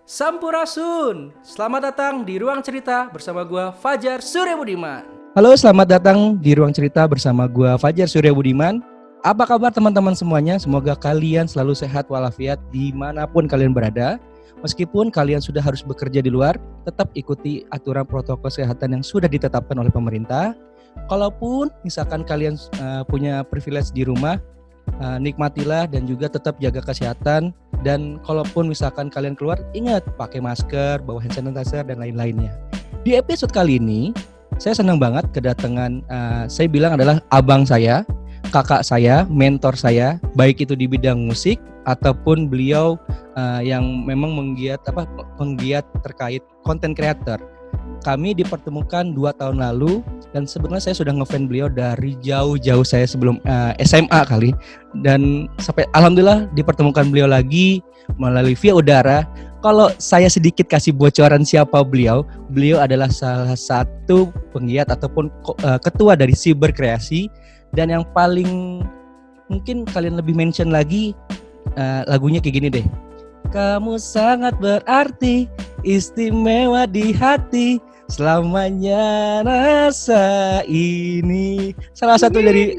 Sampurasun, selamat datang di Ruang Cerita bersama gua Fajar Surya Budiman. Halo, selamat datang di Ruang Cerita bersama gua Fajar Surya Budiman. Apa kabar teman-teman semuanya? Semoga kalian selalu sehat walafiat dimanapun kalian berada. Meskipun kalian sudah harus bekerja di luar, tetap ikuti aturan protokol kesehatan yang sudah ditetapkan oleh pemerintah. Kalaupun misalkan kalian punya privilege di rumah, nikmatilah dan juga tetap jaga kesehatan. Dan kalaupun misalkan kalian keluar, ingat pakai masker, bawa hand sanitizer dan lain-lainnya. Di episode kali ini, saya senang banget kedatangan, saya bilang adalah abang saya, kakak saya, mentor saya, baik itu di bidang musik ataupun beliau yang memang penggiat terkait content creator. Kami dipertemukan 2 tahun lalu dan sebenarnya saya sudah ngefan beliau dari jauh-jauh saya sebelum SMA kali, dan sampai alhamdulillah dipertemukan beliau lagi melalui via udara. Kalau saya sedikit kasih bocoran siapa beliau adalah salah satu penggiat ataupun ketua dari Cyber Kreasi, dan yang paling mungkin kalian lebih mention lagi lagunya kayak gini deh. Kamu sangat berarti, istimewa di hati, selamanya rasa ini. Salah satu dari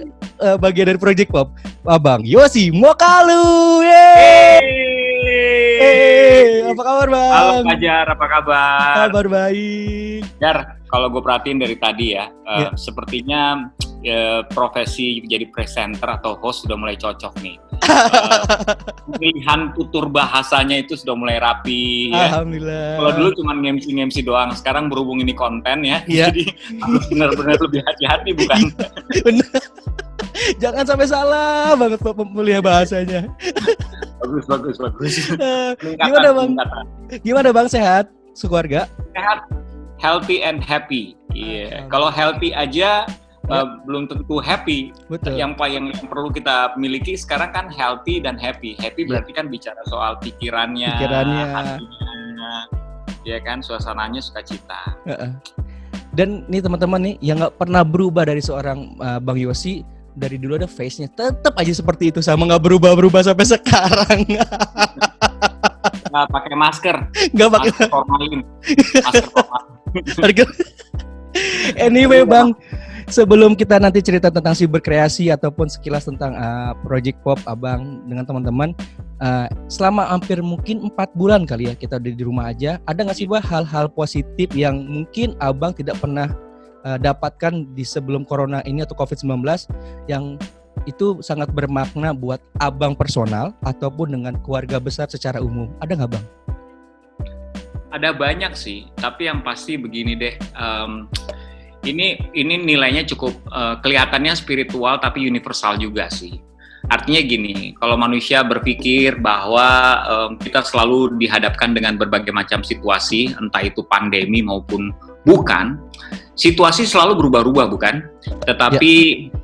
bagian dari Project Pop, Abang Yosi Mokalu. Yeay. Apa kabar Bang? Halo Fajar, apa kabar? Kabar baik. Jar, kalau gue perhatiin dari tadi ya, sepertinya profesi jadi presenter atau host sudah mulai cocok nih. Pilihan tutur bahasanya itu sudah mulai rapi. Alhamdulillah. Kalau dulu cuma ngemsi doang, sekarang berhubung ini konten ya, jadi harus benar-benar lebih hati-hati, bukan? Bener. Jangan sampai salah banget pemilihan bahasanya. Bagus. Gimana bang, sehat? Sekeluarga? Sehat, healthy and happy. Iya. Kalau healthy aja belum tentu happy. Betul. Yang perlu kita miliki sekarang kan healthy dan happy. Happy berarti kan bicara soal pikirannya, hatinya, ya kan, suasananya sukacita. Dan nih teman-teman nih yang nggak pernah berubah dari seorang Bang Yosi, dari dulu ada face-nya tetap aja seperti itu, sama nggak berubah sampai sekarang. Nggak pakai masker. Nggak pakai masker formalin. Anyway Bang, sebelum kita nanti cerita tentang Cyber Kreasi ataupun sekilas tentang Project Pop Abang dengan teman-teman, selama hampir mungkin 4 bulan kali ya kita udah di rumah aja, ada nggak sih Bah hal-hal positif yang mungkin Abang tidak pernah dapatkan di sebelum Corona ini atau COVID-19 yang itu sangat bermakna buat Abang personal ataupun dengan keluarga besar secara umum? Ada nggak Bang? Ada banyak sih, tapi yang pasti begini deh. Ini nilainya cukup kelihatannya spiritual tapi universal juga sih. Artinya gini, kalau manusia berpikir bahwa kita selalu dihadapkan dengan berbagai macam situasi, entah itu pandemi maupun bukan, situasi selalu berubah-ubah bukan? Tetapi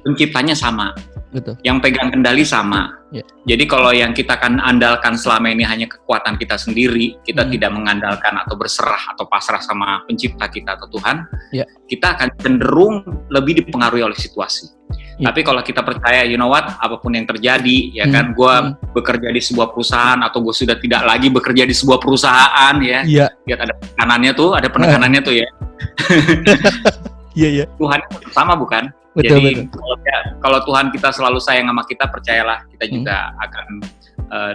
penciptanya sama. Betul. Yang pegang kendali sama. Jadi kalau yang kita akan andalkan selama ini hanya kekuatan kita sendiri, kita tidak mengandalkan atau berserah atau pasrah sama pencipta kita atau Tuhan, kita akan cenderung lebih dipengaruhi oleh situasi. Tapi kalau kita percaya, you know what, apapun yang terjadi, ya kan, gue bekerja di sebuah perusahaan atau gue sudah tidak lagi bekerja di sebuah perusahaan, ya, lihat ada penekanannya tuh ya. Iya. Tuhan sama bukan? Jadi kalau Tuhan kita selalu sayang sama kita, percayalah kita juga akan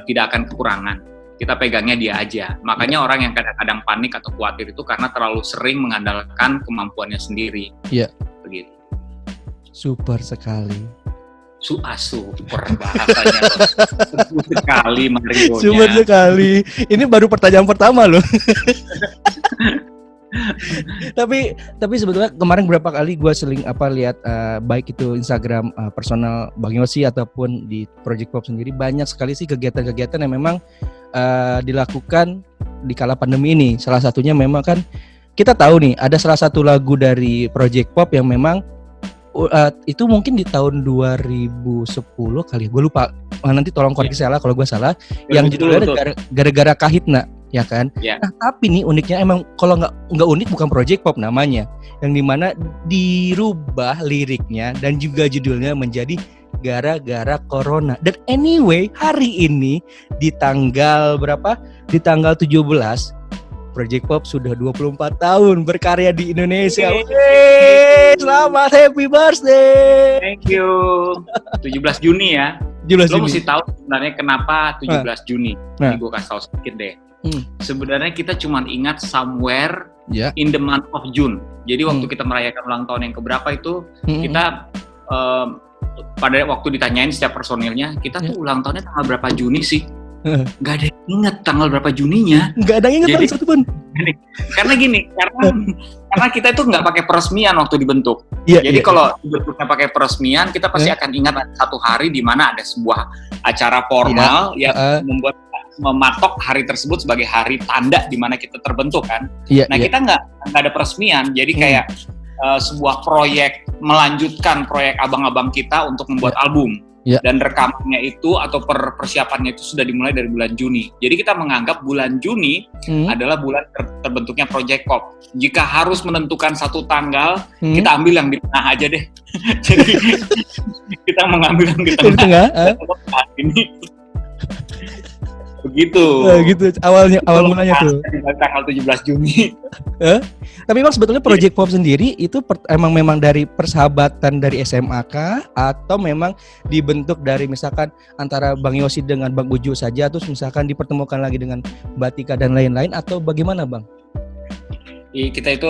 tidak akan kekurangan. Kita pegangnya Dia aja. Makanya orang yang kadang-kadang panik atau khawatir itu karena terlalu sering mengandalkan kemampuannya sendiri. Iya. Begitu. Super sekali. Super bahasanya. Super sekali Marionya. Super sekali. Ini baru pertanyaan pertama loh. tapi sebetulnya kemarin berapa kali gue seling lihat baik itu Instagram personal Bang Yosi ataupun di Project Pop sendiri, banyak sekali sih kegiatan-kegiatan yang memang dilakukan di kala pandemi ini. Salah satunya memang kan kita tahu nih ada salah satu lagu dari Project Pop yang memang itu mungkin di tahun 2010 kali ya, gue lupa, nanti tolong koreksi salah kalau gue salah, yang judulnya gara-gara Kahitna. Ya kan? Nah tapi nih uniknya emang kalau nggak unik bukan Project Pop namanya, yang dimana dirubah liriknya dan juga judulnya menjadi gara-gara corona. Dan anyway, hari ini di tanggal berapa? Di tanggal 17, Project Pop sudah 24 tahun berkarya di Indonesia. Yeay, selamat happy birthday. Thank you. 17 Juni ya. 17 Lo Juni. mesti tahu sebenarnya kenapa 17 Juni. Nah. Ini gue kasih tahu sedikit deh. Hmm. Sebenarnya kita cuma ingat somewhere Ya. in the month of June. Jadi waktu Hmm. kita merayakan ulang tahun yang keberapa itu, Hmm. kita pada waktu ditanyain setiap personilnya, kita tuh ulang tahunnya tanggal berapa Juni sih? Gak ada yang inget tanggal berapa Juninya. Nggak ada yang ingat Jadi- Bang, satu pun. Karena gini, karena kita itu nggak pakai peresmian waktu dibentuk. Iya, Jadi iya. kalau dibentuknya pakai peresmian, kita pasti akan ingat ada satu hari di mana ada sebuah acara formal yang membuat mematok hari tersebut sebagai hari tanda di mana kita terbentuk kan. Iya, Nah iya. kita nggak ada peresmian, jadi kayak sebuah proyek melanjutkan proyek abang-abang kita untuk membuat album. Iya. Dan rekamannya itu atau persiapannya itu sudah dimulai dari bulan Juni. Jadi kita menganggap bulan Juni adalah bulan terbentuknya Project Pop. Jika harus menentukan satu tanggal, kita ambil yang di tengah aja deh. Jadi kita mengambil yang di Dari tengah. tengah. Ini begitu. Gitu awal mulanya tuh. Tanggal 17 Juni. Tapi Bang sebetulnya Project Pop sendiri itu memang dari persahabatan dari SMA kah? Atau memang dibentuk dari misalkan antara Bang Yosi dengan Bang Uju saja, terus misalkan dipertemukan lagi dengan Mbak Tika dan lain-lain, atau bagaimana Bang? Kita itu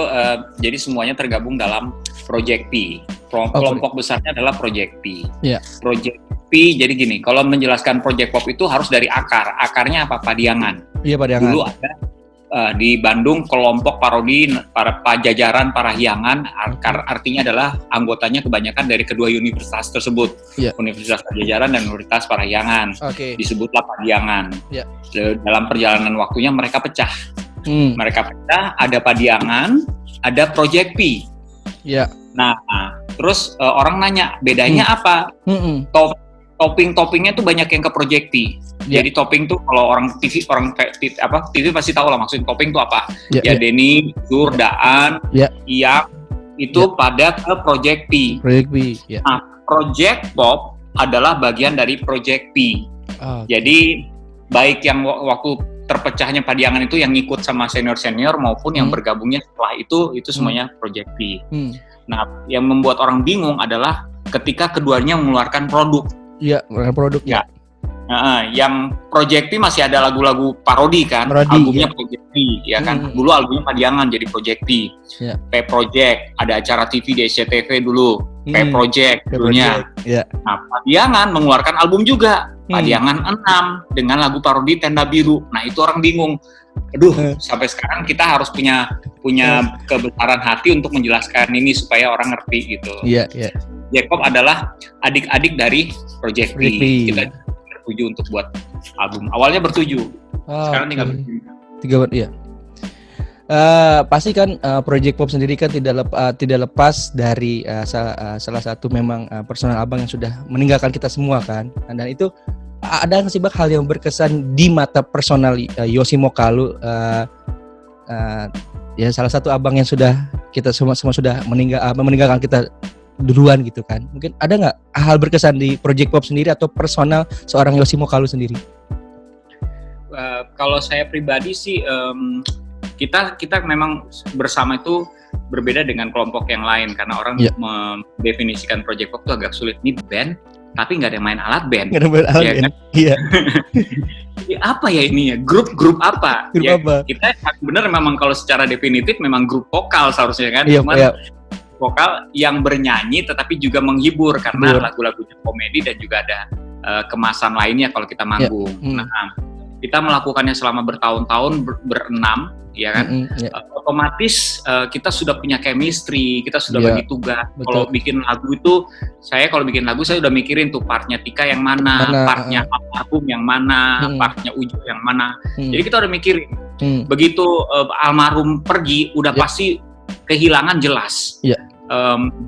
jadi semuanya tergabung dalam Project P. Kelompok besarnya adalah Project P. Iya. Project P, jadi gini, kalau menjelaskan Project Pop itu harus dari akar. Akarnya apa? Padiangan. Iya, Padiangan. Dulu ada di Bandung kelompok parodi para Pajajaran Parahyangan. Artinya adalah anggotanya kebanyakan dari kedua universitas tersebut. Iya. Universitas Pajajaran dan Universitas Parahyangan. Oke. Disebutlah Padiangan. Iya. Dalam perjalanan waktunya mereka pecah. Hmm. Mereka pecah, ada Padiangan, ada Project P. Iya. Nah, terus orang nanya, bedanya apa? Mm-mm. Topping-toppingnya tuh banyak yang ke Project P. Ya. Jadi topping tuh kalau orang TV pasti tahu lah maksudnya topping tuh apa. Ya, Ya Denny, Zur, Daan, Ya. Iyak itu pada ke Project P. Project P. Ya. Nah, Project Pop adalah bagian dari Project P. Oh. Jadi baik yang waktu terpecahnya Padiangan itu yang ngikut sama senior-senior maupun yang bergabungnya setelah itu semuanya Project P. Nah, yang membuat orang bingung adalah ketika keduanya mengeluarkan produk. Iya, produk ya. Yang Project P masih ada lagu-lagu parodi kan, albumnya Project P, ya kan. Dulu albumnya Padiangan jadi Project P. Ya. P Project, ada acara TV di SCTV dulu, P Project dulunya. Ya. Nah, Padiangan mengeluarkan album juga, Padiangan 6 dengan lagu parodi Tenda Biru. Nah, itu orang bingung. Aduh, sampai sekarang kita harus punya kebesaran hati untuk menjelaskan ini supaya orang ngerti gitu. Iya, iya. Jacob adalah adik-adik dari Project P. Kita bertuju untuk buat album. Awalnya bertuju, sekarang tinggal tiga. Iya. Pasti kan Project Pop sendiri kan tidak lepas dari salah satu memang personal abang yang sudah meninggalkan kita semua kan. Dan itu ada nggak sih Bang hal yang berkesan di mata personal Yosi Mokalu, ya salah satu abang yang sudah kita semua sudah meninggalkan kita duluan gitu kan. Mungkin ada nggak hal berkesan di Project Pop sendiri atau personal seorang Yosi Mokalu sendiri? Kalau saya pribadi sih kita memang bersama itu berbeda dengan kelompok yang lain karena orang mendefinisikan Project Pop itu agak sulit. Ini band tapi nggak ada yang main alat band. Nggak ada main alat band. Iya. Apa ya ini ya? Grup apa? Grup ya, apa? Kita bener memang kalau secara definitif memang grup vokal seharusnya kan. Iya, Cuman vokal yang bernyanyi tetapi juga menghibur karena lagu-lagunya komedi dan juga ada kemasan lainnya kalau kita manggung. Nah, kita melakukannya selama bertahun-tahun berenam, ya kan? Otomatis kita sudah punya chemistry, kita sudah bagi tugas. Kalau bikin lagu itu, kalau bikin lagu saya udah mikirin tuh partnya Tika yang mana, partnya almarhum yang mana, partnya Uju yang mana. Jadi kita udah mikirin. Begitu almarhum pergi, udah pasti kehilangan jelas.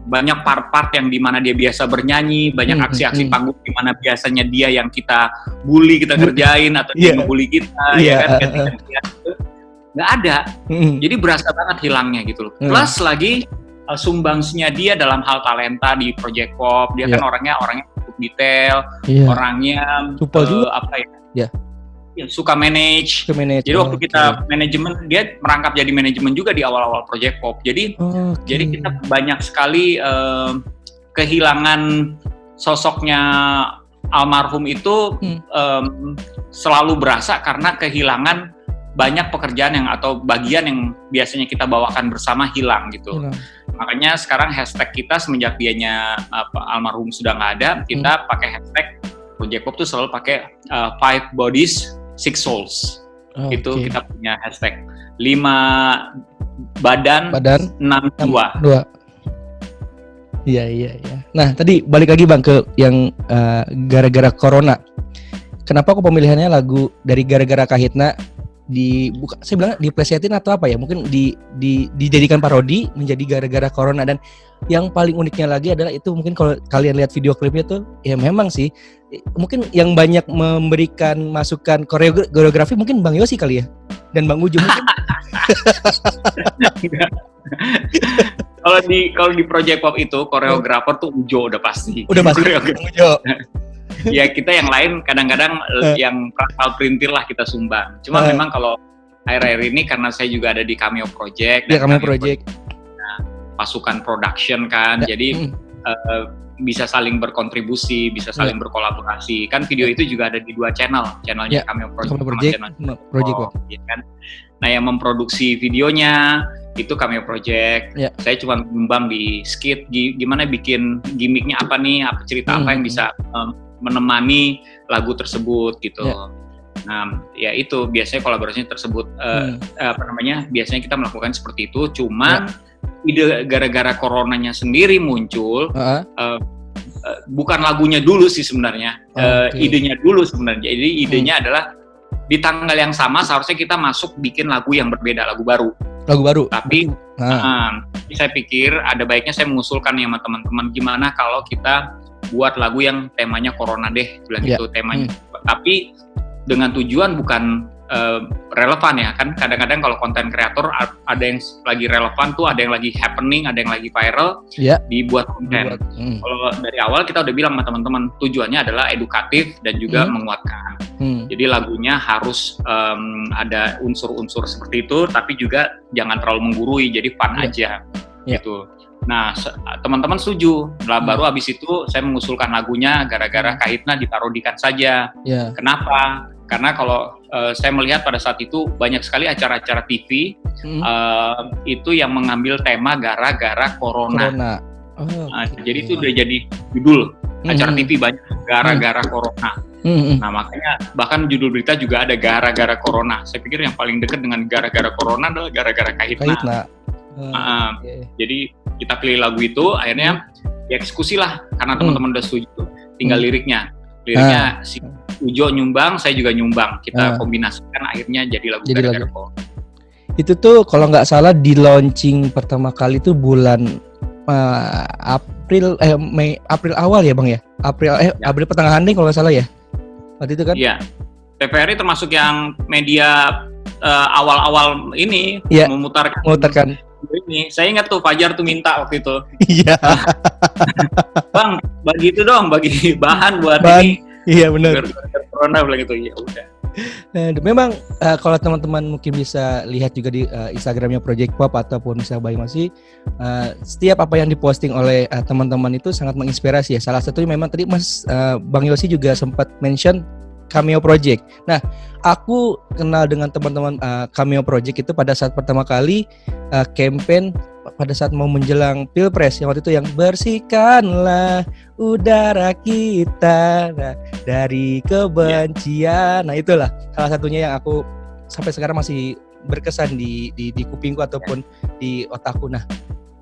Banyak part-part yang dimana dia biasa bernyanyi, banyak aksi-aksi panggung dimana biasanya dia yang kita bully, kita kerjain atau dia ngebully kita, ya kan? Ketika nggak ada, jadi berasa banget hilangnya gitu loh. Plus lagi sumbangsinya dia dalam hal talenta di Project Pop, dia kan orangnya cukup detail, orangnya supel juga. Ya, suka manage. Jadi waktu kita manajemen, dia merangkap jadi manajemen juga di awal-awal Project Pop. Jadi kita banyak sekali kehilangan sosoknya almarhum itu selalu berasa karena kehilangan banyak pekerjaan yang atau bagian yang biasanya kita bawakan bersama hilang gitu. Makanya sekarang hashtag kita semenjak dianya almarhum sudah nggak ada, kita pakai hashtag Project Pop tuh selalu pakai 5 bodies 6 souls. Itu kita punya hashtag 5 badan 6 jiwa. Iya. Nah, tadi balik lagi Bang ke yang gara-gara corona. Kenapa kok pemilihannya lagu dari Gara-gara Kahitna saya bilang diplesetin atau apa ya? Mungkin dijadikan parodi menjadi Gara-gara Corona, dan yang paling uniknya lagi adalah itu mungkin kalau kalian lihat video klipnya tuh ya memang sih mungkin yang banyak memberikan masukan koreografi mungkin Bang Yosi kali ya, dan Bang Ujo mungkin. Kalau di Project Pop itu koreografer tuh Ujo udah pasti. Bang Ujo. Ya kita yang lain kadang-kadang yang prakal printil lah kita sumbang. Cuma memang kalau akhir-akhir ini karena saya juga ada di Cameo Project. Ya, Cameo Project. Pasukan production kan, jadi bisa saling berkontribusi, bisa saling berkolaborasi. Kan video itu juga ada di 2 channelnya Cameo Project sama channel Project Pop. Ya kan? Nah yang memproduksi videonya itu Cameo Project. Saya cuma nyumbang di skit, gimana bikin gimmicknya apa nih, apa cerita apa yang bisa menemani lagu tersebut gitu. Nah, ya itu biasanya kolaborasinya tersebut biasanya kita melakukan seperti itu. Cuma ide gara-gara coronanya sendiri muncul bukan lagunya dulu sih sebenarnya. Idenya dulu sebenarnya. Jadi idenya adalah di tanggal yang sama seharusnya kita masuk bikin lagu yang berbeda, lagu baru. Tapi saya pikir ada baiknya saya mengusulkan nih sama teman-teman, gimana kalau kita buat lagu yang temanya corona deh, bilang gitu temanya. Tapi dengan tujuan bukan relevan ya, kan kadang-kadang kalau konten kreator ada yang lagi relevan tuh, ada yang lagi happening, ada yang lagi viral, dibuat konten. Kalau dari awal kita udah bilang sama teman-teman, tujuannya adalah edukatif dan juga menguatkan. Jadi lagunya harus ada unsur-unsur seperti itu, tapi juga jangan terlalu menggurui, jadi fun aja gitu. Nah, teman-teman setuju. Baru habis itu saya mengusulkan lagunya Gara-gara Kahitna diparodikan saja. Kenapa? Karena kalau saya melihat pada saat itu banyak sekali acara-acara TV itu yang mengambil tema gara-gara corona. Jadi itu udah jadi judul acara TV banyak gara-gara corona. Nah makanya bahkan judul berita juga ada gara-gara corona. Saya pikir yang paling dekat dengan gara-gara corona adalah gara-gara Kahitna. Jadi kita pilih lagu itu, akhirnya dieksekusi lah karena teman-teman udah setuju. Tinggal liriknya si Ujo nyumbang, saya juga nyumbang. Kita kombinasikan akhirnya jadi lagu gara-gara corona. Itu tuh kalau nggak salah di launching pertama kali tuh bulan April awal ya Bang ya? April pertengahan deh kalau nggak salah ya? Waktu itu kan? Iya. TVRI termasuk yang media awal-awal ini memutarkan ini. Saya ingat tuh Fajar tuh minta waktu itu. Iya. Bang, bagi itu dong, bagi bahan buat ini. Iya benar. Corona bilang gitu, ya udah. Nah, memang kalau teman-teman mungkin bisa lihat juga di Instagramnya Project Pop ataupun bisa Bayi Masih, setiap apa yang diposting oleh teman-teman itu sangat menginspirasi ya. Salah satunya memang tadi Bang Yosi juga sempat mention Cameo Project. Nah, aku kenal dengan teman-teman Cameo Project itu pada saat pertama kali campaign pada saat mau menjelang Pilpres yang waktu itu yang bersihkanlah udara kita dari kebencian. Nah, itulah salah satunya yang aku sampai sekarang masih berkesan di kupingku ataupun di otakku. Nah,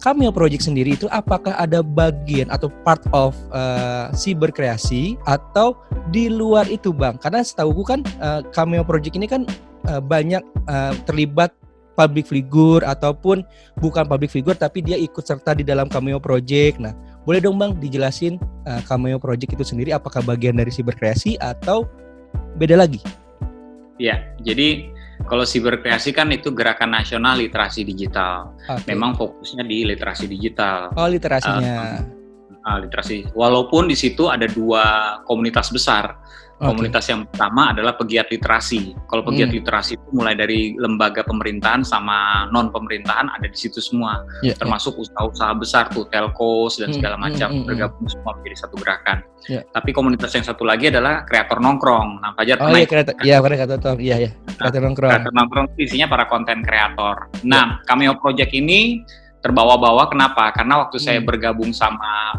Cameo Project sendiri itu apakah ada bagian atau part of si berkreasi atau di luar itu Bang? Karena setahuku kan Cameo Project ini kan banyak terlibat public figure ataupun bukan public figure tapi dia ikut serta di dalam Cameo Project. Nah, boleh dong Bang dijelasin Cameo Project itu sendiri apakah bagian dari si berkreasi atau beda lagi? Ya, jadi kalau Siberkreasi kan itu gerakan nasional literasi digital. Memang fokusnya di literasi digital. Oh, literasinya. literasi. Walaupun di situ ada 2 komunitas besar. Komunitas yang pertama adalah pegiat literasi. Kalau pegiat literasi itu mulai dari lembaga pemerintahan sama non pemerintahan ada di situ semua, termasuk usaha-usaha besar tuh, telcos dan segala macam bergabung semua menjadi satu gerakan. Tapi komunitas yang satu lagi adalah kreator nongkrong. Nah, Fajar pernah kreator nongkrong. Kreator nongkrong itu isinya para konten kreator. Nah, Cameo Project ini terbawa-bawa kenapa? Karena waktu saya bergabung sama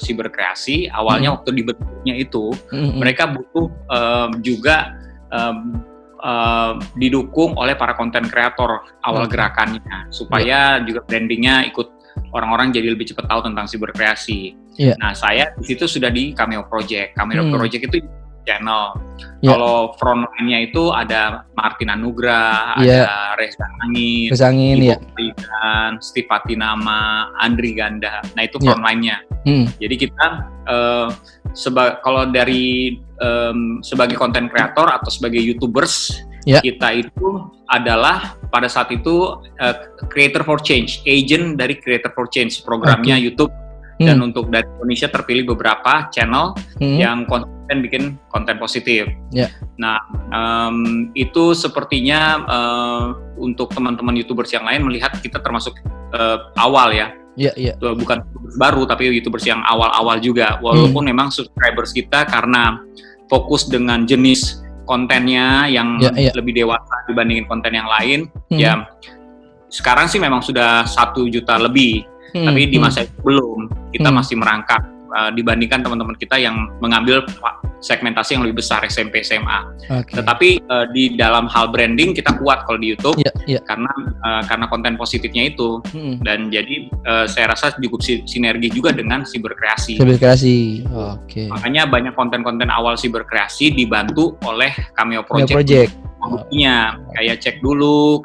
Siberkreasi, awalnya waktu dibentuknya itu mereka butuh juga didukung oleh para konten kreator awal gerakannya, supaya juga brandingnya ikut orang-orang jadi lebih cepat tahu tentang Siberkreasi. Nah, saya di situ sudah di Cameo Project. Cameo Project itu channel. Kalau frontline-nya itu ada Martin Anugrah, ada Reza Angin, Steve Fatinama, Andri Ganda. Nah, itu frontline-nya. Jadi kita kalau dari sebagai content creator atau sebagai YouTubers, kita itu adalah pada saat itu Creator for Change, agent dari Creator for Change, programnya YouTube. Dan untuk dari Indonesia terpilih beberapa channel yang konsisten bikin konten positif. Nah, itu sepertinya untuk teman-teman YouTubers yang lain melihat kita termasuk awal ya. Bukan baru, tapi YouTubers yang awal-awal juga. Walaupun memang subscribers kita karena fokus dengan jenis kontennya yang lebih dewasa dibandingin konten yang lain, ya sekarang sih memang sudah 1 juta lebih. Tapi di masa itu belum, kita masih merangkak dibandingkan teman-teman kita yang mengambil segmentasi yang lebih besar SMP, SMA. Tetapi di dalam hal branding kita kuat kalau di YouTube karena konten positifnya itu dan jadi saya rasa cukup sinergi juga dengan Siberkreasi. Makanya banyak konten-konten awal Siberkreasi dibantu oleh Cameo Project. Buktinya kayak cek dulu.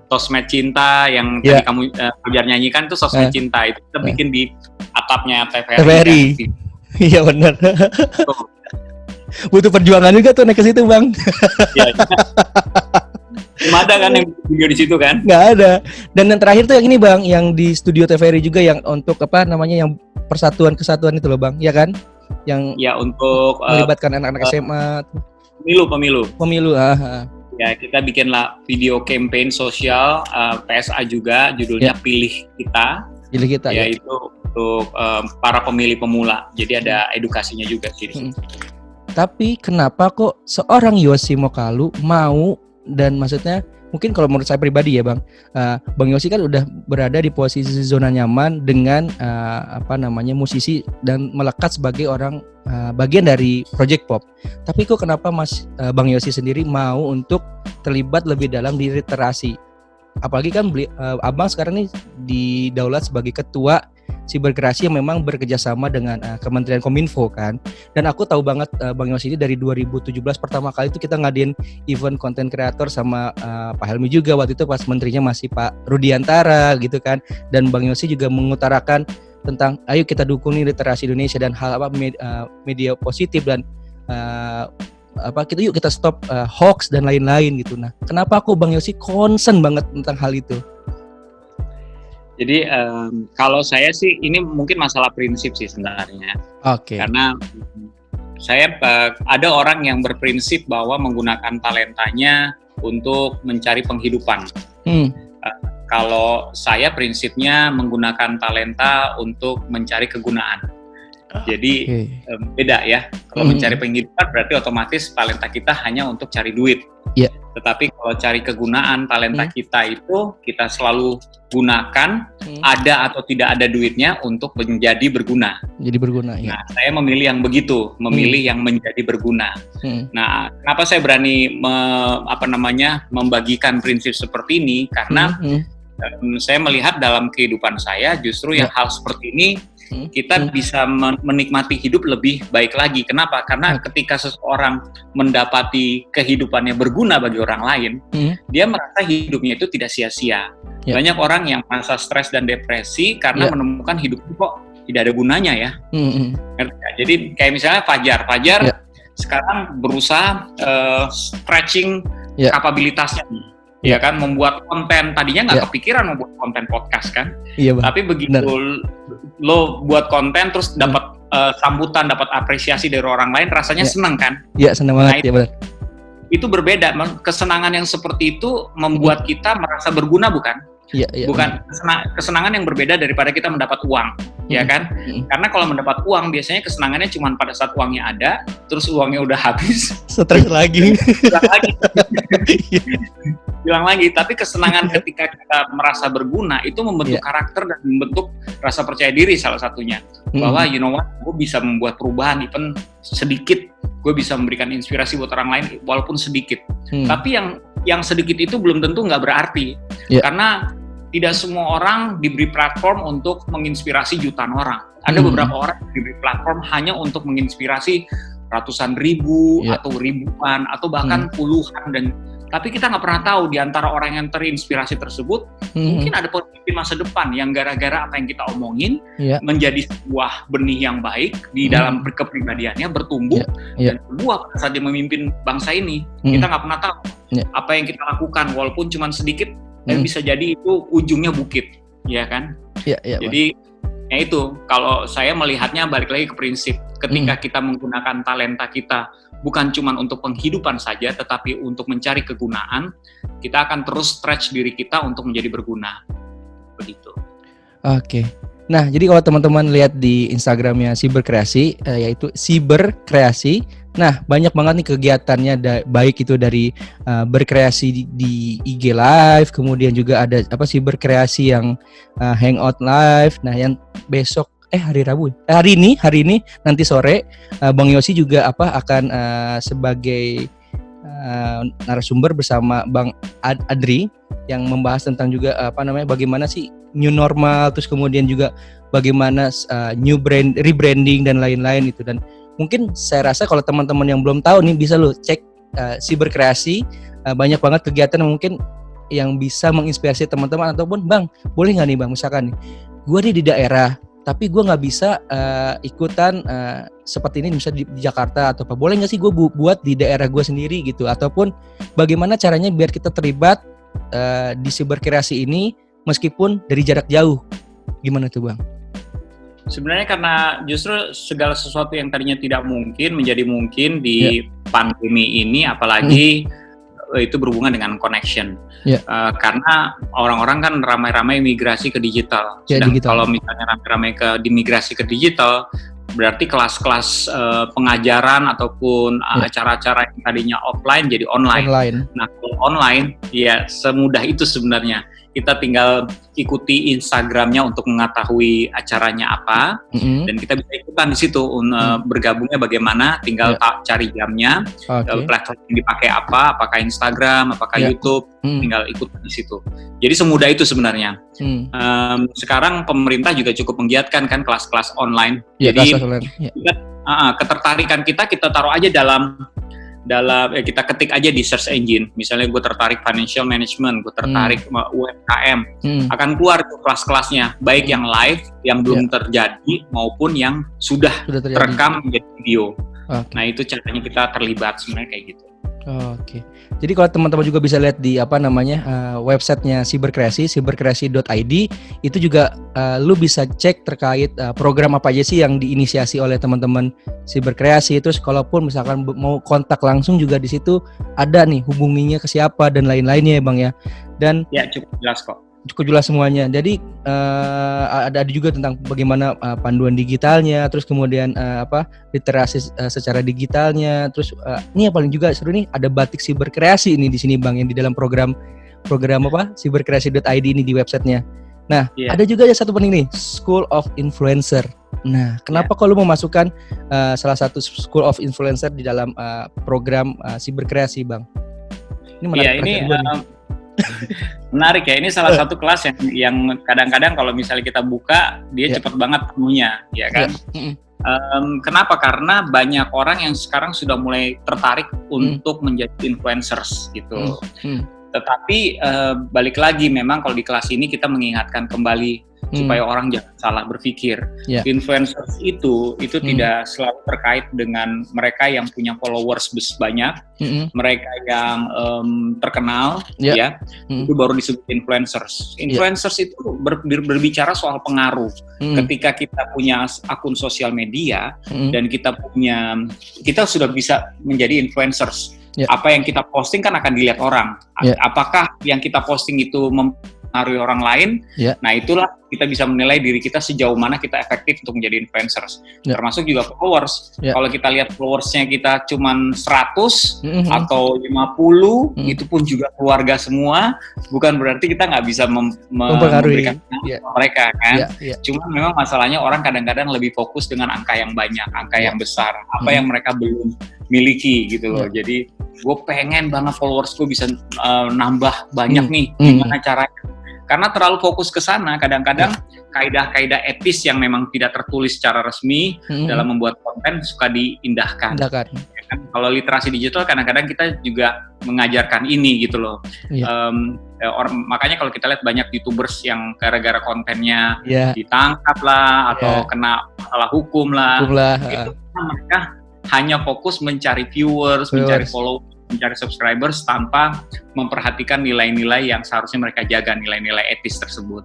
Sosmed Cinta yang tadi kamu Fajar nyanyikan tuh Sosmed Cinta itu kita bikin di atapnya TVRI. Iya benar. Butuh perjuangan juga tuh naik ke situ, Bang. Cuma ada kan yang video di situ kan? Nggak ada. Dan yang terakhir tuh yang ini, Bang, yang di studio TVRI juga yang untuk yang persatuan kesatuan itu loh, Bang, ya kan? Yang untuk melibatkan anak-anak SMA. Pemilu. Ya, kita bikinlah video campaign sosial PSA juga, judulnya Pilih Kita. Yaitu untuk para pemilih pemula. Jadi ada edukasinya juga sih. Tapi kenapa kok seorang Yosi Mokalu mau, dan maksudnya mungkin kalau menurut saya pribadi ya Bang, Bang Yosi kan udah berada di posisi zona nyaman dengan musisi dan melekat sebagai orang bagian dari Project Pop. Tapi kok kenapa Bang Yosi sendiri mau untuk terlibat lebih dalam di literasi? Apalagi kan Abang sekarang ini didaulat sebagai ketua Siberkreasi yang memang bekerjasama dengan Kementerian Kominfo kan. Dan aku tahu banget Bang Yosi ini dari 2017 pertama kali itu kita ngadain event konten kreator sama Pak Helmi juga, waktu itu pas menterinya masih Pak Rudiantara gitu kan. Dan Bang Yosi juga mengutarakan tentang ayo kita dukung nih literasi Indonesia dan hal media positif dan kita stop hoax dan lain-lain gitu. Nah, kenapa aku Bang Yosi concern banget tentang hal itu? Jadi kalau saya sih ini mungkin masalah prinsip sih sebenarnya. Karena saya ada orang yang berprinsip bahwa menggunakan talentanya untuk mencari penghidupan. Kalau saya prinsipnya menggunakan talenta untuk mencari kegunaan. Jadi beda ya. Kalau mencari penghidupan berarti otomatis talenta kita hanya untuk cari duit. Tetapi kalau cari kegunaan talenta kita itu kita selalu gunakan ada atau tidak ada duitnya untuk menjadi berguna. Jadi berguna. Nah, saya memilih yang begitu, memilih yang menjadi berguna. Nah, kenapa saya berani membagikan prinsip seperti ini? Karena saya melihat dalam kehidupan saya justru yang hal seperti ini kita bisa menikmati hidup lebih baik lagi. Kenapa? Karena ketika seseorang mendapati kehidupannya berguna bagi orang lain, dia merasa hidupnya itu tidak sia-sia. Banyak orang yang merasa stres dan depresi karena menemukan hidupnya kok tidak ada gunanya ya. Jadi kayak misalnya Fajar sekarang berusaha stretching kapabilitasnya. ya kan, membuat konten. Tadinya nggak kepikiran membuat konten podcast kan, tapi begitu lo buat konten terus dapat sambutan, dapat apresiasi dari orang lain, rasanya seneng kan? Iya, seneng banget, benar. Itu berbeda, kesenangan yang seperti itu membuat kita merasa berguna, bukan? Bukan kesenangan yang berbeda daripada kita mendapat uang, ya kan? Karena kalau mendapat uang biasanya kesenangannya cuma pada saat uangnya ada, terus uangnya udah habis, stres lagi, hilang lagi. Tapi kesenangan ketika kita merasa berguna itu membentuk karakter dan membentuk rasa percaya diri salah satunya, bahwa you know what, gue bisa membuat perubahan, even sedikit, gue bisa memberikan inspirasi buat orang lain walaupun sedikit. Tapi yang sedikit itu belum tentu nggak berarti, karena tidak semua orang diberi platform untuk menginspirasi jutaan orang. Ada beberapa orang yang diberi platform hanya untuk menginspirasi ratusan ribu atau ribuan atau bahkan puluhan, tapi kita nggak pernah tahu di antara orang yang terinspirasi tersebut mungkin ada pemimpin masa depan yang gara-gara apa yang kita omongin menjadi sebuah benih yang baik di dalam kepribadiannya, bertumbuh dan berbuah pada saat dia memimpin bangsa ini. Kita nggak pernah tahu apa yang kita lakukan walaupun cuma sedikit, bisa jadi itu ujungnya bukit, ya kan? Jadi ya itu, kalau saya melihatnya balik lagi ke prinsip, ketika kita menggunakan talenta kita bukan cuma untuk penghidupan saja, tetapi untuk mencari kegunaan, kita akan terus stretch diri kita untuk menjadi berguna. Begitu. Oke. Nah, jadi kalau teman-teman lihat di Instagramnya Siberkreasi, yaitu Siberkreasi, nah banyak banget nih kegiatannya, baik itu dari berkreasi di IG Live, kemudian juga ada Siberkreasi yang hangout live. Nah, yang besok hari Rabu, hari ini nanti sore Bang Yosi juga akan sebagai narasumber bersama Bang Adri yang membahas tentang juga bagaimana sih new normal, terus kemudian juga bagaimana rebranding dan lain-lain itu. Dan mungkin saya rasa kalau teman-teman yang belum tahu nih bisa lo cek Siberkreasi, banyak banget kegiatan yang mungkin yang bisa menginspirasi teman-teman. Ataupun Bang, boleh nggak nih Bang, misalkan nih gue nih di daerah tapi gue nggak bisa ikutan seperti ini misalnya di Jakarta atau apa, boleh nggak sih gue buat di daerah gue sendiri gitu? Ataupun bagaimana caranya biar kita terlibat di Siberkreasi ini meskipun dari jarak jauh, gimana tuh Bang? Sebenarnya karena justru segala sesuatu yang tadinya tidak mungkin menjadi mungkin di pandemi ini, apalagi itu berhubungan dengan connection. Karena orang-orang kan ramai-ramai migrasi ke digital. Kalau misalnya ramai-ramai migrasi ke digital, berarti kelas-kelas pengajaran ataupun acara-acara yang tadinya offline jadi online. Nah, kalau online ya semudah itu sebenarnya. Kita tinggal ikuti Instagramnya untuk mengetahui acaranya apa, dan kita bisa ikutan di situ. Bergabungnya bagaimana, tinggal cari jamnya, platform yang dipakai apakah Instagram, apakah YouTube, tinggal ikutan di situ. Jadi semudah itu sebenarnya. Sekarang pemerintah juga cukup menggiatkan kan kelas-kelas online. Jadi ketertarikan kita taruh aja dalam kita ketik aja di search engine, misalnya gue tertarik financial management, gue tertarik UMKM, akan keluar tuh kelas-kelasnya, baik yang live, yang belum terjadi, maupun yang sudah terekam menjadi video. Nah itu caranya kita terlibat sebenarnya kayak gitu. Oke. Jadi kalau teman-teman juga bisa lihat di websitenya Siberkreasi, siberkreasi.id, itu juga lu bisa cek terkait program apa aja sih yang diinisiasi oleh teman-teman Siberkreasi. Terus kalaupun misalkan mau kontak langsung juga di situ ada nih, hubunginya ke siapa dan lain-lainnya ya Bang ya. Dan ya cukup jelas kok. Cukup jelas semuanya. Jadi ada juga tentang bagaimana panduan digitalnya, terus kemudian literasi secara digitalnya, terus ini yang paling juga seru nih, ada batik Siberkreasi ini di sini Bang, yang di dalam program siberkreasi.id ini di websitenya. Nah, ada juga satu penting nih, School of Influencer. Nah, kenapa kalau memasukkan salah satu School of Influencer di dalam program Siberkreasi Bang? Ini menarik. Menarik ya, ini salah satu kelas yang kadang-kadang kalau misalnya kita buka dia cepat banget penuhnya, ya kan? Kenapa? Karena banyak orang yang sekarang sudah mulai tertarik untuk menjadi influencers gitu. Tetapi balik lagi, memang kalau di kelas ini kita mengingatkan kembali supaya orang jangan salah berpikir. Influencers itu tidak selalu terkait dengan mereka yang punya followers banyak, mereka yang terkenal, itu baru disebut influencers. Influencers itu berbicara soal pengaruh. Ketika kita punya akun sosial media dan kita sudah bisa menjadi influencers. Apa yang kita posting kan akan dilihat orang. Apakah yang kita posting itu mempengaruhi orang lain? Nah, itulah kita bisa menilai diri kita sejauh mana kita efektif untuk menjadi influencers. Termasuk juga followers. Kalau kita lihat followersnya kita cuman 100 atau 50, itu pun juga keluarga semua, bukan berarti kita nggak bisa memberikan mereka kan. Cuma memang masalahnya orang kadang-kadang lebih fokus dengan angka yang banyak, angka yang besar, apa yang mereka belum miliki gitu loh. Jadi gue pengen banget followers gue bisa nambah banyak nih, gimana caranya? Karena terlalu fokus ke sana, kadang-kadang kaidah-kaidah etis yang memang tidak tertulis secara resmi dalam membuat konten suka diindahkan. Ya kan? Kalau literasi digital kadang-kadang kita juga mengajarkan ini gitu loh. Makanya kalau kita lihat banyak YouTubers yang gara-gara kontennya ditangkap lah atau kena masalah hukum lah. Itu mereka hanya fokus mencari viewers, mencari followers, mencari subscribers tanpa memperhatikan nilai-nilai yang seharusnya mereka jaga, nilai-nilai etis tersebut.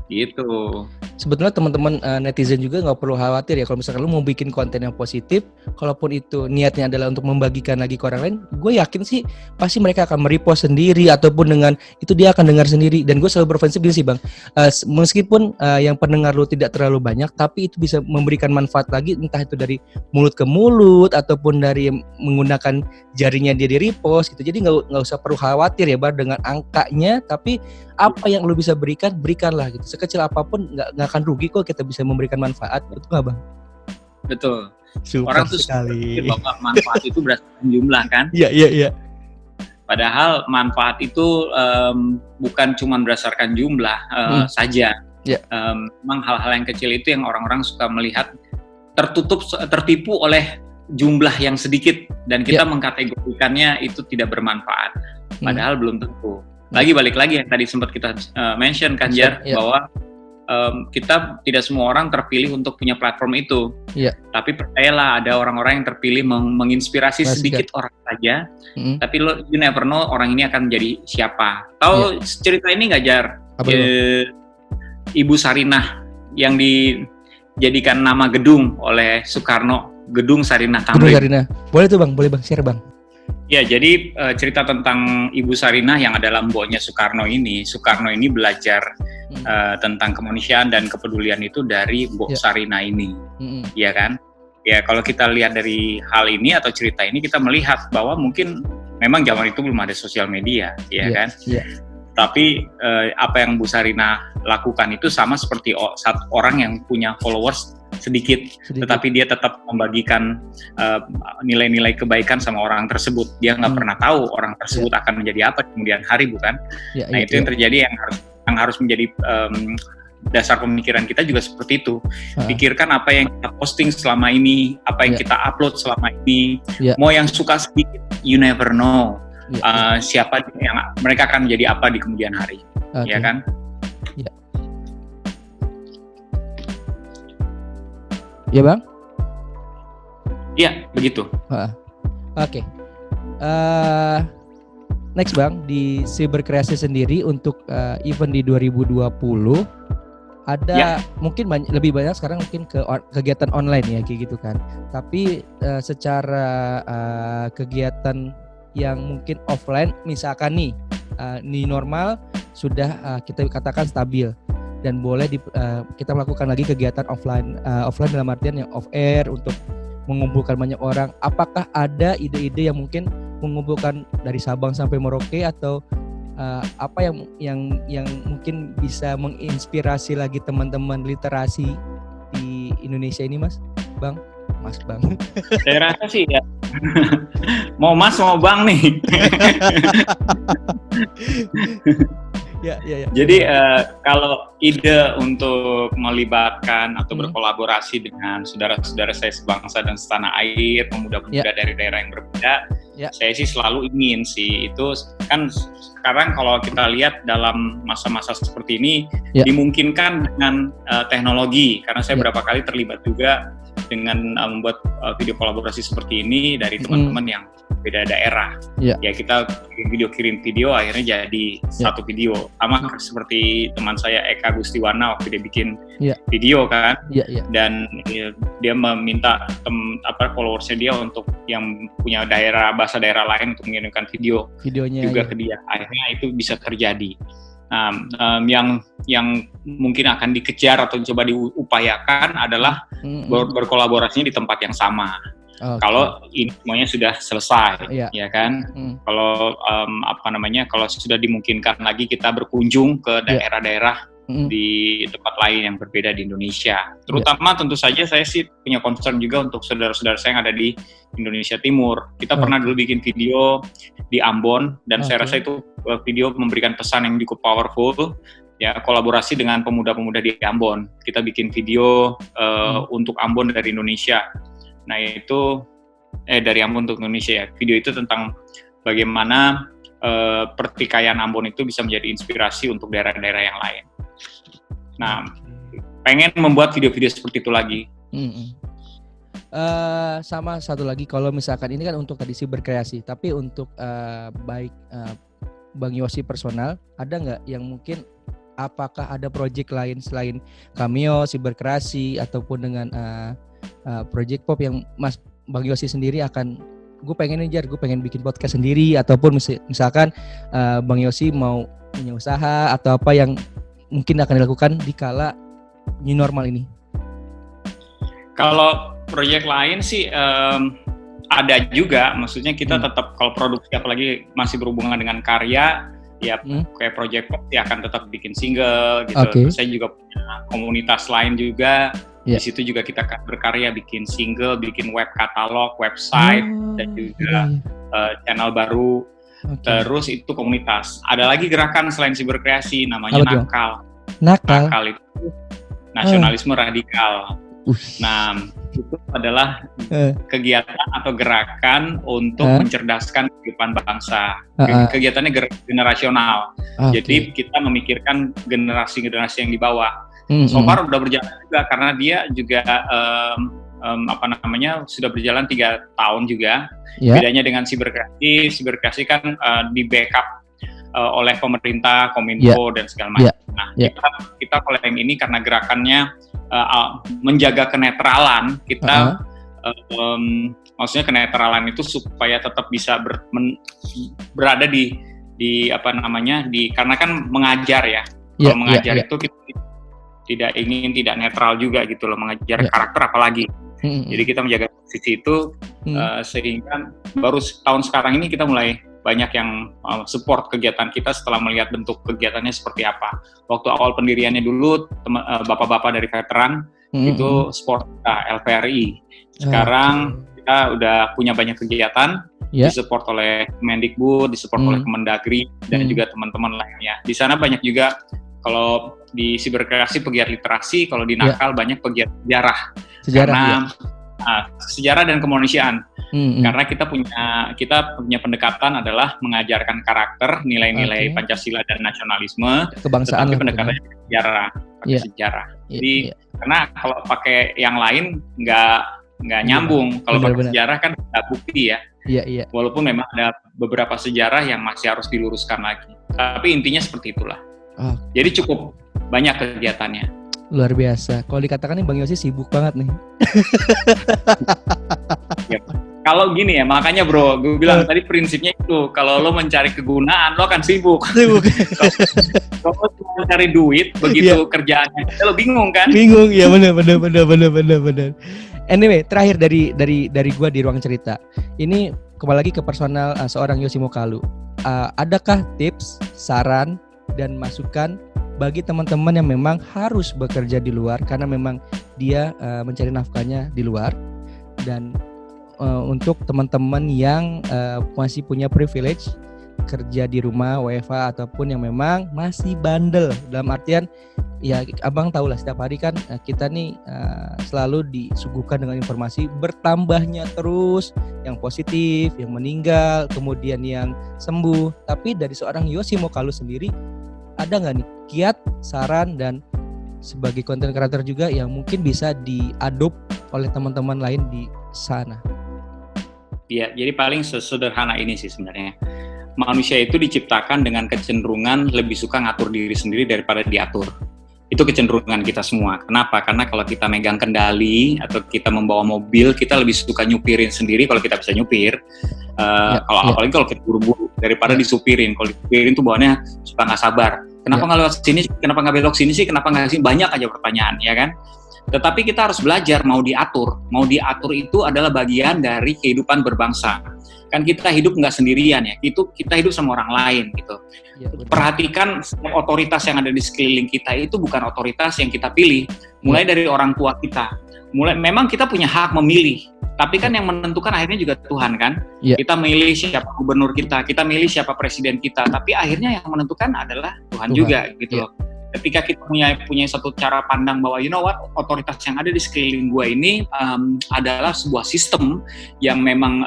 Gitu. Sebetulnya teman-teman netizen juga nggak perlu khawatir ya, kalau misalkan lu mau bikin konten yang positif, kalaupun itu niatnya adalah untuk membagikan lagi ke orang lain, gue yakin sih pasti mereka akan merepost sendiri ataupun dengan itu dia akan dengar sendiri. Dan gue selalu berprinsip gini sih Bang, meskipun yang pendengar lu tidak terlalu banyak, tapi itu bisa memberikan manfaat lagi, entah itu dari mulut ke mulut ataupun dari menggunakan jarinya dia di repost gitu. Jadi nggak usah perlu khawatir ya Bar dengan angkanya, tapi apa yang lu bisa berikanlah gitu. Sekecil apapun nggak akan rugi kok kita bisa memberikan manfaat, betul nggak Bang? Betul. Super orang tuh sekali. Bahwa manfaat itu berdasarkan jumlah kan? Iya. Padahal manfaat itu bukan cuma berdasarkan jumlah saja. Memang hal-hal yang kecil itu yang orang-orang suka melihat tertipu oleh jumlah yang sedikit dan kita mengkategorikannya itu tidak bermanfaat. Padahal belum tentu. Balik lagi yang tadi sempat kita mention kan Jar, bahwa kita tidak semua orang terpilih untuk punya platform itu. Tapi percayalah ada orang-orang yang terpilih menginspirasi sedikit orang saja. Tapi you never know orang ini akan menjadi siapa. Tahu cerita ini nggak Jar? Ibu Sarinah yang dijadikan nama gedung oleh Soekarno, Gedung Sarinah Tamrin. Gedung Sarinah. Boleh tuh Bang, boleh Bang, share Bang. Ya, jadi cerita tentang Ibu Sarinah yang adalah mboknya Soekarno ini. Soekarno ini belajar tentang kemanusiaan dan kepedulian itu dari Mbok Sarinah ini, ya kan? Ya, kalau kita lihat dari hal ini atau cerita ini, kita melihat bahwa mungkin memang zaman itu belum ada sosial media, ya kan? Tapi apa yang Bu Sarinah lakukan itu sama seperti orang yang punya followers sedikit, tetapi dia tetap membagikan nilai-nilai kebaikan sama orang tersebut. Dia nggak pernah tahu orang tersebut akan menjadi apa kemudian hari, bukan? Nah itu yang terjadi, yang harus menjadi dasar pemikiran kita juga seperti itu. Pikirkan apa yang kita posting selama ini, apa yang kita upload selama ini. Mau yang suka sedikit, you never know siapa yang mereka akan menjadi apa di kemudian hari, ya kan? Ya Bang? Iya, begitu. Oke. Next Bang, di Cyberkreasi sendiri untuk event di 2020 ada mungkin lebih banyak sekarang mungkin kegiatan online ya kayak gitu kan. Tapi secara kegiatan yang mungkin offline, misalkan nih new normal sudah kita katakan stabil. Dan boleh kita melakukan lagi kegiatan offline dalam artian yang off air untuk mengumpulkan banyak orang. Apakah ada ide-ide yang mungkin mengumpulkan dari Sabang sampai Merauke atau apa yang mungkin bisa menginspirasi lagi teman-teman literasi di Indonesia ini Mas Bang? Saya rasa sih ya. Mau Mas mau Bang nih. Ya, ya, ya. Jadi kalau ide untuk melibatkan atau berkolaborasi dengan saudara-saudara saya sebangsa dan setanah air, pemuda-pemuda dari daerah yang berbeda, saya sih selalu ingin sih. Itu kan sekarang kalau kita lihat dalam masa-masa seperti ini dimungkinkan dengan teknologi, karena saya berapa kali terlibat juga dengan membuat video kolaborasi seperti ini dari teman-teman yang beda daerah. Ya kita kirim video akhirnya jadi satu video. Sama seperti teman saya Eka Gustiwana waktu dia bikin video kan. Dan dia meminta followersnya dia untuk yang punya bahasa daerah lain untuk mengirimkan videonya juga ke dia. Akhirnya itu bisa terjadi. Yang mungkin akan dikejar atau coba diupayakan adalah berkolaborasinya di tempat yang sama. Kalau ini semuanya sudah selesai, ya kan? Kalau kalau sudah dimungkinkan lagi kita berkunjung ke daerah-daerah di tempat lain yang berbeda di Indonesia. Terutama tentu saja saya sih punya concern juga untuk saudara-saudara saya yang ada di Indonesia Timur. Kita pernah dulu bikin video di Ambon dan saya rasa itu video memberikan pesan yang cukup powerful. Ya, kolaborasi dengan pemuda-pemuda di Ambon. Kita bikin video untuk Ambon dari Indonesia. Nah itu dari Ambon untuk Indonesia ya. Video itu tentang bagaimana pertikaian Ambon itu bisa menjadi inspirasi untuk daerah-daerah yang lain. Nah, pengen membuat video-video seperti itu lagi. Sama satu lagi, kalau misalkan ini kan untuk tadi sih berkreasi, tapi untuk baik Bang Yosi personal, ada nggak yang mungkin apakah ada project lain selain Cameo, Siberkreasi ataupun dengan project pop yang Bang Yosi sendiri akan gue pengen bikin podcast sendiri, ataupun misalkan Bang Yosi mau punya usaha atau apa yang mungkin akan dilakukan di kala new normal ini? Kalau proyek lain sih ada juga, maksudnya kita tetap kalau produksi apalagi masih berhubungan dengan karya ya kayak project pop ya akan tetap bikin single gitu. Saya juga punya komunitas lain juga. Di situ juga kita berkarya, bikin single, bikin web katalog, website, dan juga channel baru. Terus itu komunitas. Ada lagi gerakan selain Siberkreasi, namanya Nakal. Nakal itu nasionalisme radikal. Nah, itu adalah kegiatan atau gerakan untuk mencerdaskan kehidupan bangsa. Kegiatannya generasional. Jadi kita memikirkan generasi-generasi yang di bawah. So far udah berjalan juga karena dia juga sudah berjalan 3 tahun juga. Bedanya dengan Siberkreasi kan di backup oleh pemerintah, Kominfo dan segala macam. Nah, kita kalau yang ini karena gerakannya menjaga kenetralan, kita maksudnya kenetralan itu supaya tetap bisa berada di karena kan mengajar ya. Kalau mengajar itu kita tidak netral juga gitu loh, mengajar karakter apalagi. Jadi kita menjaga posisi itu sehingga baru tahun sekarang ini kita mulai banyak yang support kegiatan kita setelah melihat bentuk kegiatannya seperti apa. Waktu awal pendiriannya dulu bapak-bapak dari veteran itu support LPRI. Sekarang kita udah punya banyak kegiatan disupport oleh Kemendikbud, disupport oleh Kemendagri dan juga teman-teman lainnya. Di sana banyak juga, kalau di Siberkreasi pegiat literasi, kalau di Nakal banyak pegiat sejarah. Karena sejarah dan kemanusiaan. Karena kita punya pendekatan adalah mengajarkan karakter, nilai-nilai Pancasila dan nasionalisme, kebangsaan, tetapi pendekatannya sejarah, sejarah. Jadi karena kalau pakai yang lain nggak nyambung. Kalau pakai sejarah kan nggak bukti ya. Walaupun memang ada beberapa sejarah yang masih harus diluruskan lagi. Tapi intinya seperti itulah. Jadi cukup banyak kegiatannya. Luar biasa. Kalau dikatakan nih Bang Yosi sibuk banget nih. Kalau gini ya, makanya bro, gue bilang tadi prinsipnya itu, kalau lo mencari kegunaan, lo akan sibuk. Kalau lo cuma mencari duit, begitu kerjaannya, lo bingung kan? Bingung, ya benar. Anyway, terakhir dari gue di ruang cerita. Ini kembali lagi ke personal seorang Yosi Mokalu. Adakah tips, saran, dan masukan bagi teman-teman yang memang harus bekerja di luar karena memang dia mencari nafkahnya di luar, dan untuk teman-teman yang masih punya privilege kerja di rumah WFH ataupun yang memang masih bandel, dalam artian ya abang tahu lah setiap hari kan kita nih selalu disuguhkan dengan informasi bertambahnya terus yang positif, yang meninggal, kemudian yang sembuh. Tapi dari seorang Yosi Mokalu sendiri ada nggak nih kiat, saran, dan sebagai content creator juga yang mungkin bisa diadopt oleh teman-teman lain di sana? Iya, jadi paling sesederhana ini sih sebenarnya. Manusia itu diciptakan dengan kecenderungan lebih suka ngatur diri sendiri daripada diatur. Itu kecenderungan kita semua. Kenapa? Karena kalau kita megang kendali atau kita membawa mobil, kita lebih suka nyupirin sendiri kalau kita bisa nyupir. Apalagi kalau kita buru-buru daripada disupirin. Kalau disupirin tuh bawaannya suka nggak sabar. Kenapa nggak lewat sini? Kenapa nggak belok sini sih? Kenapa nggak sini? Banyak aja pertanyaan, ya kan? Tetapi kita harus belajar mau diatur. Mau diatur itu adalah bagian dari kehidupan berbangsa. Kan kita hidup nggak sendirian ya. Kita hidup sama orang lain gitu. Ya, perhatikan otoritas yang ada di sekeliling kita itu bukan otoritas yang kita pilih. Mulai dari orang tua kita. Memang kita punya hak memilih. Tapi kan yang menentukan akhirnya juga Tuhan kan. Ya. Kita milih siapa gubernur kita milih siapa presiden kita. Tapi akhirnya yang menentukan adalah Tuhan juga gitu loh. Ketika kita punya satu cara pandang bahwa otoritas yang ada di sekeliling gue ini adalah sebuah sistem yang memang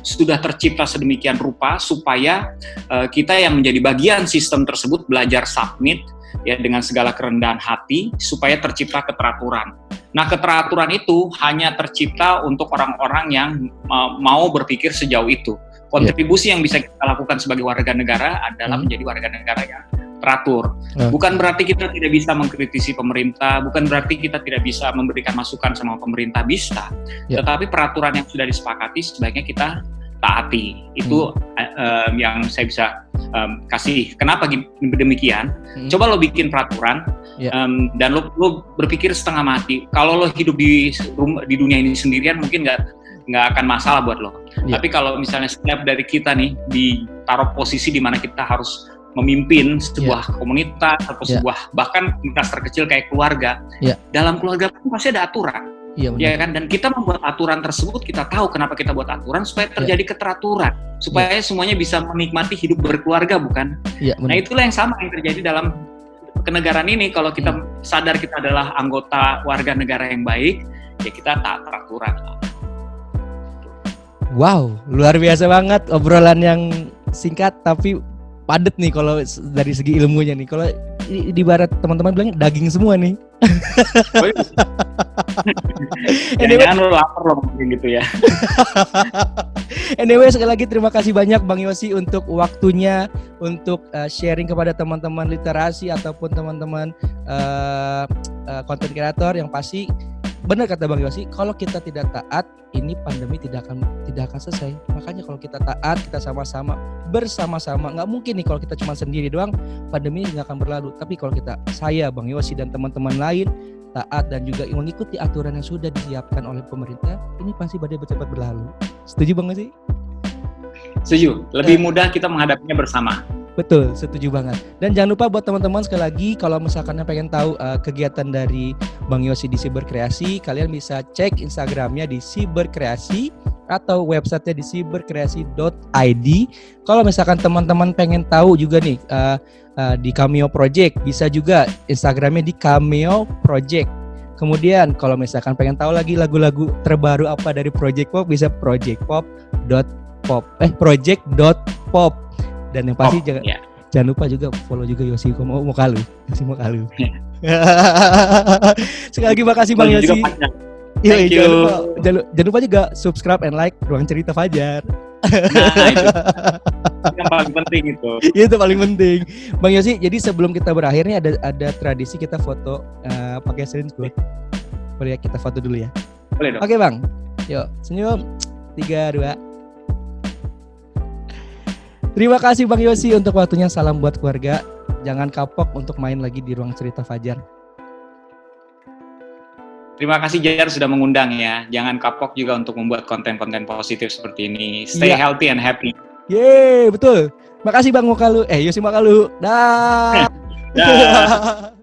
sudah tercipta sedemikian rupa supaya kita yang menjadi bagian sistem tersebut belajar submit ya dengan segala kerendahan hati supaya tercipta keteraturan. Nah, keteraturan itu hanya tercipta untuk orang-orang yang mau berpikir sejauh itu. Kontribusi yang bisa kita lakukan sebagai warga negara adalah menjadi warga negara yang teratur. Bukan berarti kita tidak bisa mengkritisi pemerintah, bukan berarti kita tidak bisa memberikan masukan sama pemerintah, bisa. Tetapi peraturan yang sudah disepakati sebaiknya kita taati. Itu yang saya bisa kasih. Kenapa demikian? Coba lo bikin peraturan dan lo berpikir setengah mati. Kalau lo hidup di dunia ini sendirian mungkin nggak akan masalah buat lo. Tapi kalau misalnya setiap dari kita nih ditaruh posisi di mana kita harus memimpin sebuah komunitas atau sebuah bahkan komunitas terkecil kayak keluarga. Dalam keluarga pun pasti ada aturan. Ya kan, dan kita membuat aturan tersebut, kita tahu kenapa kita buat aturan supaya terjadi keteraturan, supaya semuanya bisa menikmati hidup berkeluarga, bukan? Nah, itulah yang sama yang terjadi dalam kenegaraan ini. Kalau kita sadar kita adalah anggota warga negara yang baik, ya kita taat peraturan. Wow, luar biasa banget obrolan yang singkat tapi padat nih kalau dari segi ilmunya nih. Kalau di barat teman-teman bilangnya daging semua nih. Jangan lo lapar lo mungkin gitu ya. Anyway, sekali lagi terima kasih banyak Bang Yosi untuk waktunya, untuk sharing kepada teman-teman literasi ataupun teman-teman content creator. Yang pasti benar kata Bang Yosi, kalau kita tidak taat, ini pandemi tidak akan selesai. Makanya kalau kita taat, kita sama-sama, bersama-sama. Nggak mungkin nih kalau kita cuma sendiri doang, pandemi nggak akan berlalu. Tapi kalau saya, Bang Yosi, dan teman-teman lain taat dan juga mengikuti aturan yang sudah disiapkan oleh pemerintah, ini pasti badai cepat berlalu. Setuju Bang Yosi? Setuju. Lebih mudah kita menghadapinya bersama. Betul, setuju banget. Dan jangan lupa buat teman-teman, sekali lagi kalau misalkan pengen tahu kegiatan dari Bang Yosi di Siberkreasi, kalian bisa cek Instagramnya di Siberkreasi atau websitenya di siberkreasi.id. Kalau misalkan teman-teman pengen tahu juga nih di Cameo Project, bisa juga Instagramnya di Cameo Project. Kemudian kalau misalkan pengen tahu lagi lagu-lagu terbaru apa dari Project Pop, bisa project.pop. Dan yang pasti jangan lupa juga follow juga Yosi Mokalu. Sekali lagi makasih Bang Yosi. Jangan lupa juga subscribe and like Ruang Cerita Fajar. Nah, itu yang paling penting itu. Itu paling penting. Bang Yosi, jadi sebelum kita berakhir nih ada tradisi kita foto pakai screenshot. Boleh ya kita foto dulu ya? Boleh dong. Oke Bang. Yuk, senyum. 3, 2. Terima kasih Bang Yosi untuk waktunya. Salam buat keluarga. Jangan kapok untuk main lagi di Ruang Cerita Fajar. Terima kasih Jar sudah mengundang ya. Jangan kapok juga untuk membuat konten-konten positif seperti ini. Stay healthy and happy. Yeay, betul. Makasih Bang Mokalu. Yosi Mokalu. Dah. Dah.